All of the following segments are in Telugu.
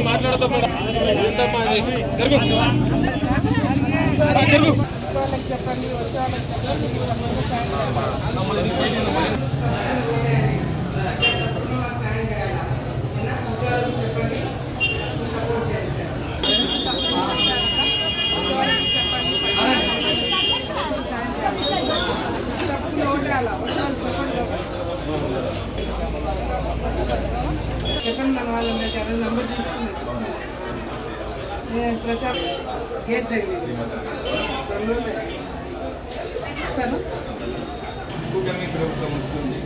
మాట్లాడతా చెప్పండి. చెప్పండి మన వాళ్ళ నంబర్ తీసుకుని ప్రచారం గేట్ తగిలింది ఇస్తాను. కూటమి ప్రభుత్వం వస్తుంది.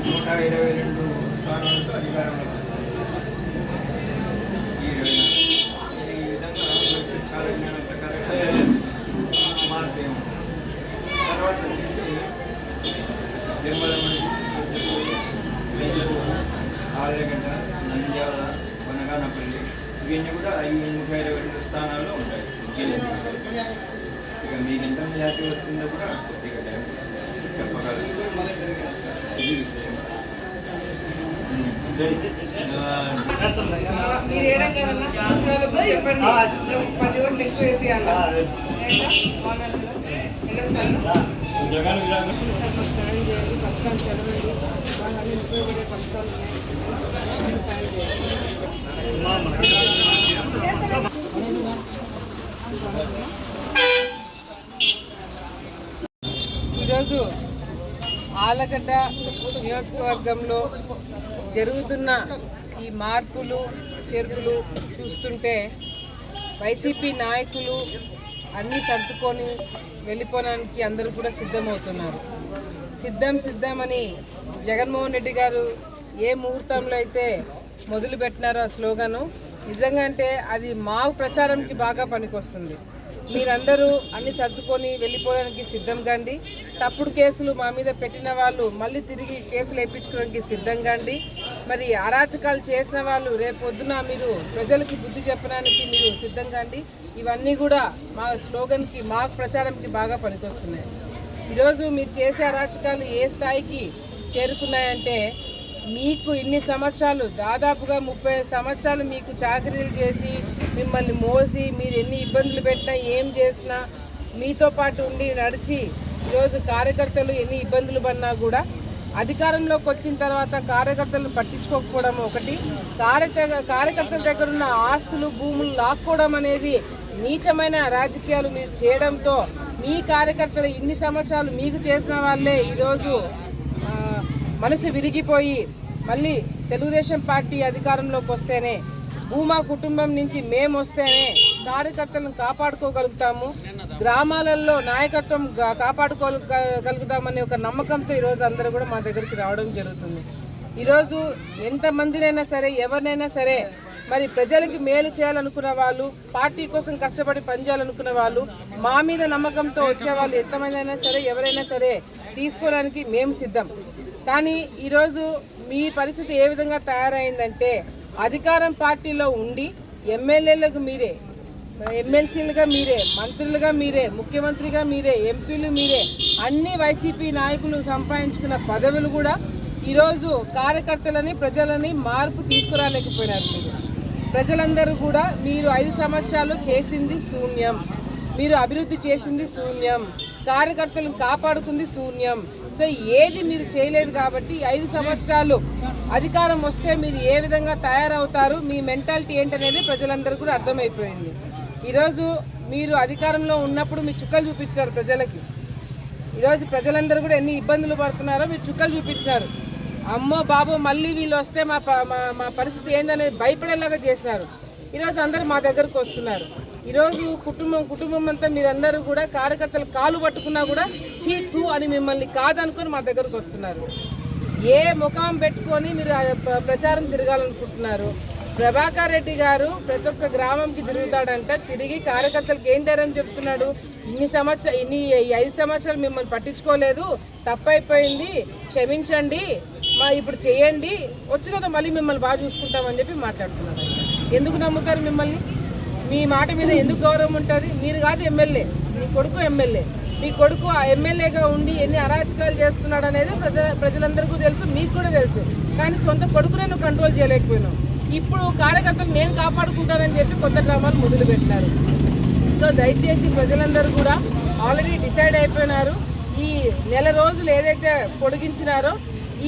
122 స్థానాలతో అధికారంలో ఈ విధంగా కాలజ్ఞానం ప్రకారంగా మార్పేము. తర్వాత నిర్మలమణి, ఆలగడ్డ, నంద్యాల, వనగానపల్లి ఇవన్నీ కూడా 122 స్థానాల్లో ఉంటాయి. ఇక మీకు ఎంత జాతి వచ్చిందో కూడా కొద్దిగా టైం చెప్పగలరు. ఇది విషయం. మీరు చెప్పండి. 10 ఓట్లు ఎక్కువ వేసేయాలి. ఈరోజు ఆలగడ్డ నియోజకవర్గంలో జరుగుతున్న ఈ మార్పులు చేర్పులు చూస్తుంటే వైసీపీ నాయకులు అన్నీ సర్దుకొని వెళ్ళిపోవడానికి అందరూ కూడా సిద్ధమవుతున్నారు. సిద్ధమని జగన్మోహన్ రెడ్డి గారు ఏ ముహూర్తంలో అయితే మొదలు పెట్టినారో ఆ స్లోగను నిజంగా అంటే అది మా ప్రచారంకి బాగా పనికొస్తుంది. మీరందరూ అన్ని సర్దుకొని వెళ్ళిపోవడానికి సిద్ధం కండి. తప్పుడు కేసులు మా మీద పెట్టిన వాళ్ళు మళ్ళీ తిరిగి కేసులు వేయించుకోవడానికి సిద్ధం కండి. మరి అరాచకాలు చేసిన వాళ్ళు రేపొద్దున మీరు ప్రజలకి బుద్ధి చెప్పడానికి మీరు సిద్ధం కండి. ఇవన్నీ కూడా మా స్లోగన్కి మా ప్రచారంకి బాగా పనికొస్తున్నాయి. ఈరోజు మీరు చేసే అరాచకాలు ఏ స్థాయికి చేరుకున్నాయంటే మీకు ఇన్ని సంవత్సరాలు దాదాపుగా 30 సంవత్సరాలు మీకు చాకరీలు చేసి మిమ్మల్ని మోసి మీరు ఎన్ని ఇబ్బందులు పెట్టినా ఏం చేసినా మీతో పాటు ఉండి నడిచి ఈరోజు కార్యకర్తలు ఎన్ని ఇబ్బందులు పడినా కూడా అధికారంలోకి వచ్చిన తర్వాత కార్యకర్తలను పట్టించుకోకపోవడం ఒకటి, కార్యకర్తల దగ్గర ఉన్న ఆస్తులు భూములు లాక్కోవడం అనేది నీచమైన రాజకీయాలు మీరు చేయడంతో మీ కార్యకర్తలు ఇన్ని సంవత్సరాలు మీకు చేసిన వాళ్ళే ఈరోజు మనసు విరిగిపోయి మళ్ళీ తెలుగుదేశం పార్టీ అధికారంలోకి వస్తేనే భూమా కుటుంబం నుంచి మేము వస్తేనే కార్యకర్తలను కాపాడుకోగలుగుతాము, గ్రామాలలో నాయకత్వం కాపాడుకోగలుగుతామనే ఒక నమ్మకంతో ఈరోజు అందరూ కూడా మా దగ్గరికి రావడం జరుగుతుంది. ఈరోజు ఎంతమందినైనా సరే ఎవరినైనా సరే మరి ప్రజలకి మేలు చేయాలనుకున్న వాళ్ళు, పార్టీ కోసం కష్టపడి పనిచేయాలనుకున్న వాళ్ళు, మా మీద నమ్మకంతో వచ్చేవాళ్ళు ఎంతమంది అయినా సరే ఎవరైనా సరే తీసుకోవడానికి మేము సిద్ధం. కానీ ఈరోజు మీ పరిస్థితి ఏ విధంగా తయారైందంటే అధికారం పార్టీలో ఉండి ఎమ్మెల్యేలకు మీరే, ఎమ్మెల్సీలుగా మీరే, మంత్రులుగా మీరే, ముఖ్యమంత్రిగా మీరే, ఎంపీలు మీరే, అన్ని వైసీపీ నాయకులు సంపాదించుకున్న పదవులు కూడా ఈరోజు కార్యకర్తలని ప్రజలని మార్పు తీసుకురాలేకపోయినారు. ప్రజలందరూ కూడా మీరు 5 సంవత్సరాలు చేసింది శూన్యం, మీరు అభివృద్ధి చేసింది శూన్యం, కార్యకర్తలను కాపాడుకుంది శూన్యం. సో ఏది మీరు చేయలేదు కాబట్టి 5 సంవత్సరాలు అధికారం వస్తే మీరు ఏ విధంగా తయారవుతారు, మీ మెంటాలిటీ ఏంటనేది ప్రజలందరూ కూడా అర్థమైపోయింది. ఈరోజు మీరు అధికారంలో ఉన్నప్పుడు మీరు చుక్కలు చూపించారు ప్రజలకి. ఈరోజు ప్రజలందరూ కూడా ఎన్ని ఇబ్బందులు పడుతున్నారో మీరు చుక్కలు చూపించారు. అమ్మో బాబు మళ్ళీ వీళ్ళు వస్తే మా పరిస్థితి ఏందనేది భయపడేలాగా చేసినారు. ఈరోజు అందరూ మా దగ్గరకు వస్తున్నారు. ఈరోజు కుటుంబం అంతా మీరందరూ కూడా కార్యకర్తలు కాలు పట్టుకున్నా కూడా చీతు అని మిమ్మల్ని కాదనుకొని మా దగ్గరకు వస్తున్నారు. ఏ ముఖం పెట్టుకొని మీరు ప్రచారం తిరగాలనుకుంటున్నారు? ప్రభాకర్ రెడ్డి గారు ప్రతి ఒక్క గ్రామంకి తిరుగుతాడంట, తిరిగి కార్యకర్తలకు ఏం ధైర్యం చెప్తున్నాడు, ఈ 5 సంవత్సరాలు మిమ్మల్ని పట్టించుకోలేదు, తప్పైపోయింది, క్షమించండి, ఇప్పుడు చేయండి, వచ్చిన మళ్ళీ మిమ్మల్ని బాగా చూసుకుంటామని చెప్పి మాట్లాడుతున్నాడు. ఎందుకు నమ్ముతారు మిమ్మల్ని? మీ మాట మీద ఎందుకు గౌరవం ఉంటుంది? మీరు కాదు ఎమ్మెల్యే, మీ కొడుకు ఎమ్మెల్యే. మీ కొడుకు ఆ ఎమ్మెల్యేగా ఉండి ఎన్ని అరాచకాలు చేస్తున్నాడు అనేది ప్రజలందరికీ తెలుసు, మీకు కూడా తెలుసు. కానీ సొంత కొడుకునే నువ్వు కంట్రోల్ చేయలేకపోయినావు. ఇప్పుడు కార్యకర్తలు నేను కాపాడుకుంటానని చెప్పి కొత్త డ్రామాలు మొదలుపెట్టినారు. సో దయచేసి ప్రజలందరూ కూడా ఆల్రెడీ డిసైడ్ అయిపోయినారు. ఈ నెల రోజులు ఏదైతే పొడిగించినారో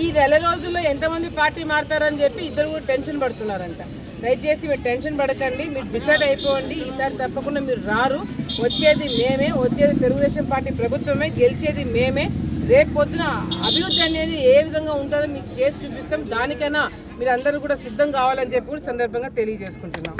ఈ నెల రోజుల్లో ఎంతమంది పార్టీ మారుతారని చెప్పి ఇద్దరు కూడా టెన్షన్ పడుతున్నారంట. దయచేసి మీరు టెన్షన్ పడకండి, మీరు డిసైడ్ అయిపోండి. ఈసారి తప్పకుండా మీరు రారు, వచ్చేది మేమే, వచ్చేది తెలుగుదేశం పార్టీ ప్రభుత్వమే, గెలిచేది మేమే. రేపు పొద్దున అభివృద్ధి అనేది ఏ విధంగా ఉంటుందో మీకు చేసి చూపిస్తాం. దానికైనా మీరు అందరూ కూడా సిద్ధం కావాలని చెప్పి కూడా సందర్భంగా తెలియజేసుకుంటున్నాం.